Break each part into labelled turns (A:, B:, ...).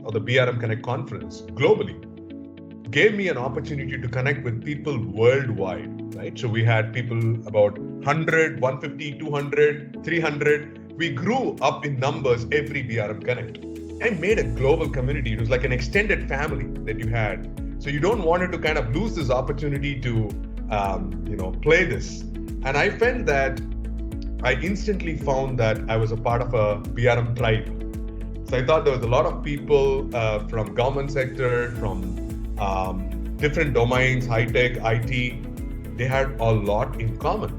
A: or the BRM Connect conference globally gave me an opportunity to connect with people worldwide, right? So we had people about 100, 150, 200, 300. We grew up in numbers every BRM Connect. I made a global community. It was like an extended family that you had. So you don't want to kind of lose this opportunity to, play this. And I felt that I instantly found that I was a part of a BRM tribe. So I thought there was a lot of people from government sector, from different domains, high tech, IT, they had a lot in common.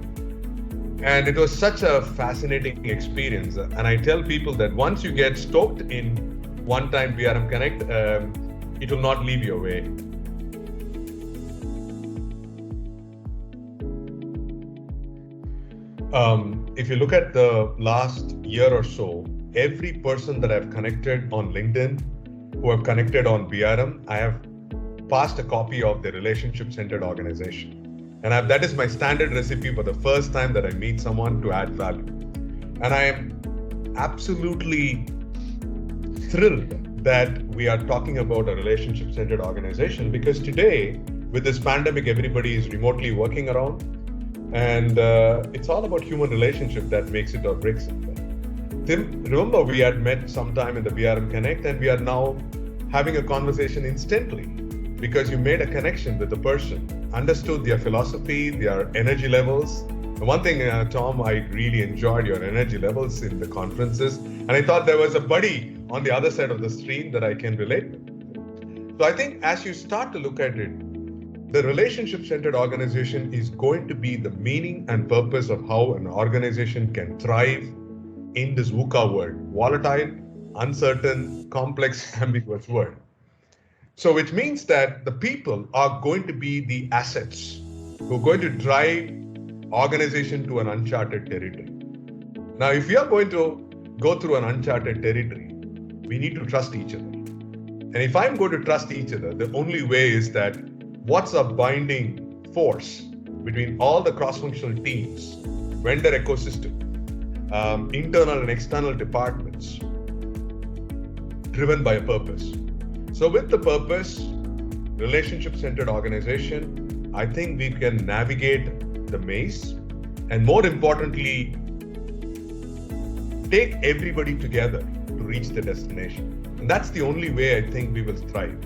A: And it was such a fascinating experience. And I tell people that once you get stoked in one-time BRM Connect, it will not leave you away. If you look at the last year or so, every person that I've connected on LinkedIn, who have connected on BRM, I have passed a copy of the relationship-centered organization. And that is my standard recipe for the first time that I meet someone to add value. And I am absolutely thrilled that we are talking about a relationship-centered organization, because today, with this pandemic, everybody is remotely working around. And it's all about human relationship that makes it or breaks it. Tim, remember we had met sometime in the BRM Connect, and we are now having a conversation instantly because you made a connection with the person, understood their philosophy, their energy levels. The one thing, Tom, I really enjoyed your energy levels in the conferences, and I thought there was a buddy on the other side of the stream that I can relate with. So I think as you start to look at it, the relationship-centered organization is going to be the meaning and purpose of how an organization can thrive in this VUCA world, volatile, uncertain, complex, ambiguous world. So which means that the people are going to be the assets who are going to drive organization to an uncharted territory. Now, if we are going to go through an uncharted territory, we need to trust each other. And if I'm going to trust each other, the only way is that what's a binding force between all the cross-functional teams, vendor ecosystem, internal and external departments, driven by a purpose. So with the purpose, relationship-centered organization, I think we can navigate the maze and, more importantly, take everybody together to reach the destination. And that's the only way I think we will thrive,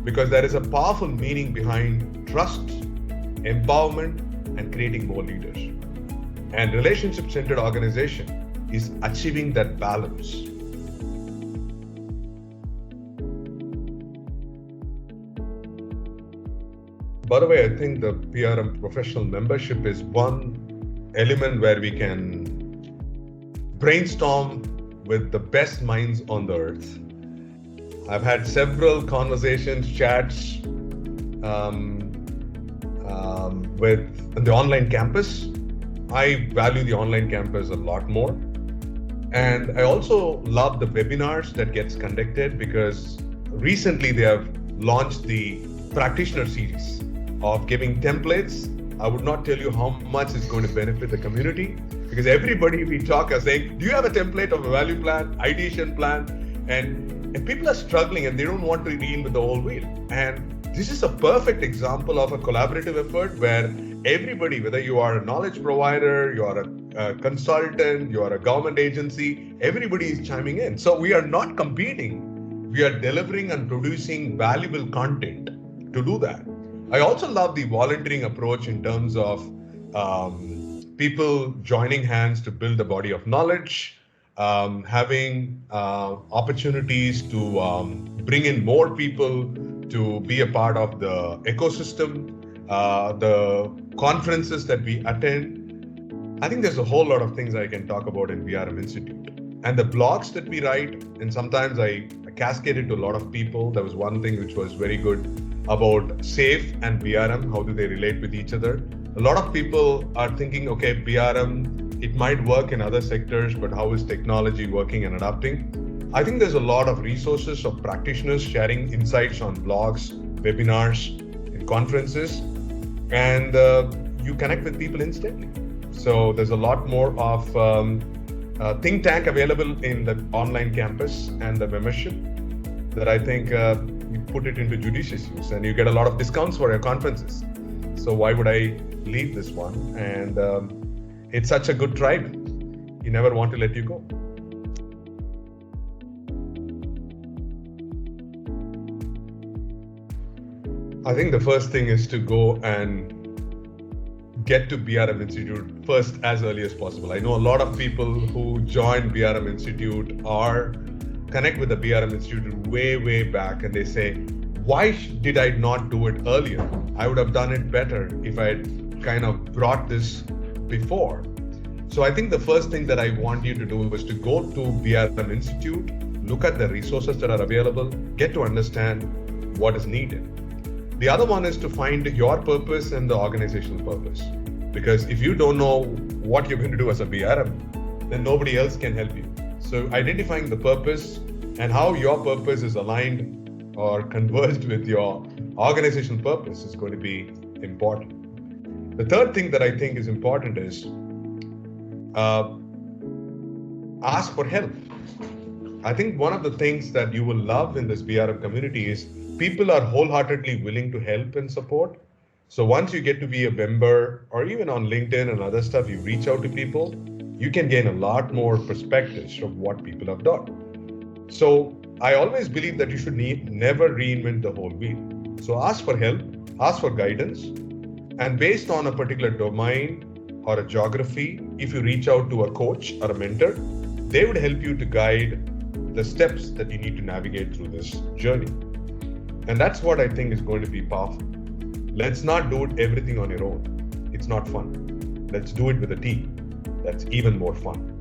A: because there is a powerful meaning behind trust, empowerment, and creating more leaders. And relationship-centered organization is achieving that balance. By the way, I think the BRM professional membership is one element where we can brainstorm with the best minds on the earth. I've had several conversations, chats with the online campus. I value the online campus a lot more. And I also love the webinars that gets conducted, because recently they have launched the practitioner series of giving templates. I would not tell you how much it's going to benefit the community, because everybody we talk are saying, do you have a template of a value plan, ideation plan? And people are struggling and they don't want to deal with the whole wheel. And this is a perfect example of a collaborative effort where everybody, whether you are a knowledge provider, you are a consultant, you are a government agency, everybody is chiming in. So we are not competing. We are delivering and producing valuable content to do that. I also love the volunteering approach in terms of people joining hands to build a body of knowledge, having opportunities to bring in more people to be a part of the ecosystem, the conferences that we attend. I think there's a whole lot of things I can talk about in BRM Institute. And the blogs that we write, and sometimes I cascade it to a lot of people. There was one thing which was very good about SAFE and BRM, how do they relate with each other? A lot of people are thinking, okay, BRM, it might work in other sectors, but how is technology working and adapting? I think there's a lot of resources of practitioners sharing insights on blogs, webinars, and conferences, and you connect with people instantly. So there's a lot more of think tank available in the online campus and the membership. that I think you put it into judicious use and you get a lot of discounts for your conferences. So why would I leave this one? And it's such a good tribe. You never want to let you go. I think the first thing is to go and get to BRM Institute first as early as possible. I know a lot of people who join BRM Institute or connect with the BRM Institute way back, and they say, why did I not do it earlier? I would have done it better if I had kind of brought this before. So I think the first thing that I want you to do is to go to BRM Institute, look at the resources that are available, get to understand what is needed. The other one is to find your purpose and the organizational purpose. Because if you don't know what you're going to do as a BRM, then nobody else can help you. So identifying the purpose and how your purpose is aligned or converged with your organizational purpose is going to be important. The third thing that I think is important is ask for help. I think one of the things that you will love in this BRM community is people are wholeheartedly willing to help and support. So once you get to be a member, or even on LinkedIn and other stuff, you reach out to people, you can gain a lot more perspectives of what people have done. So I always believe that you should never reinvent the whole wheel. So ask for help, ask for guidance, and based on a particular domain or a geography, if you reach out to a coach or a mentor, they would help you to guide the steps that you need to navigate through this journey. And that's what I think is going to be powerful. Let's not do everything on your own. It's not fun. Let's do it with a team. That's even more fun.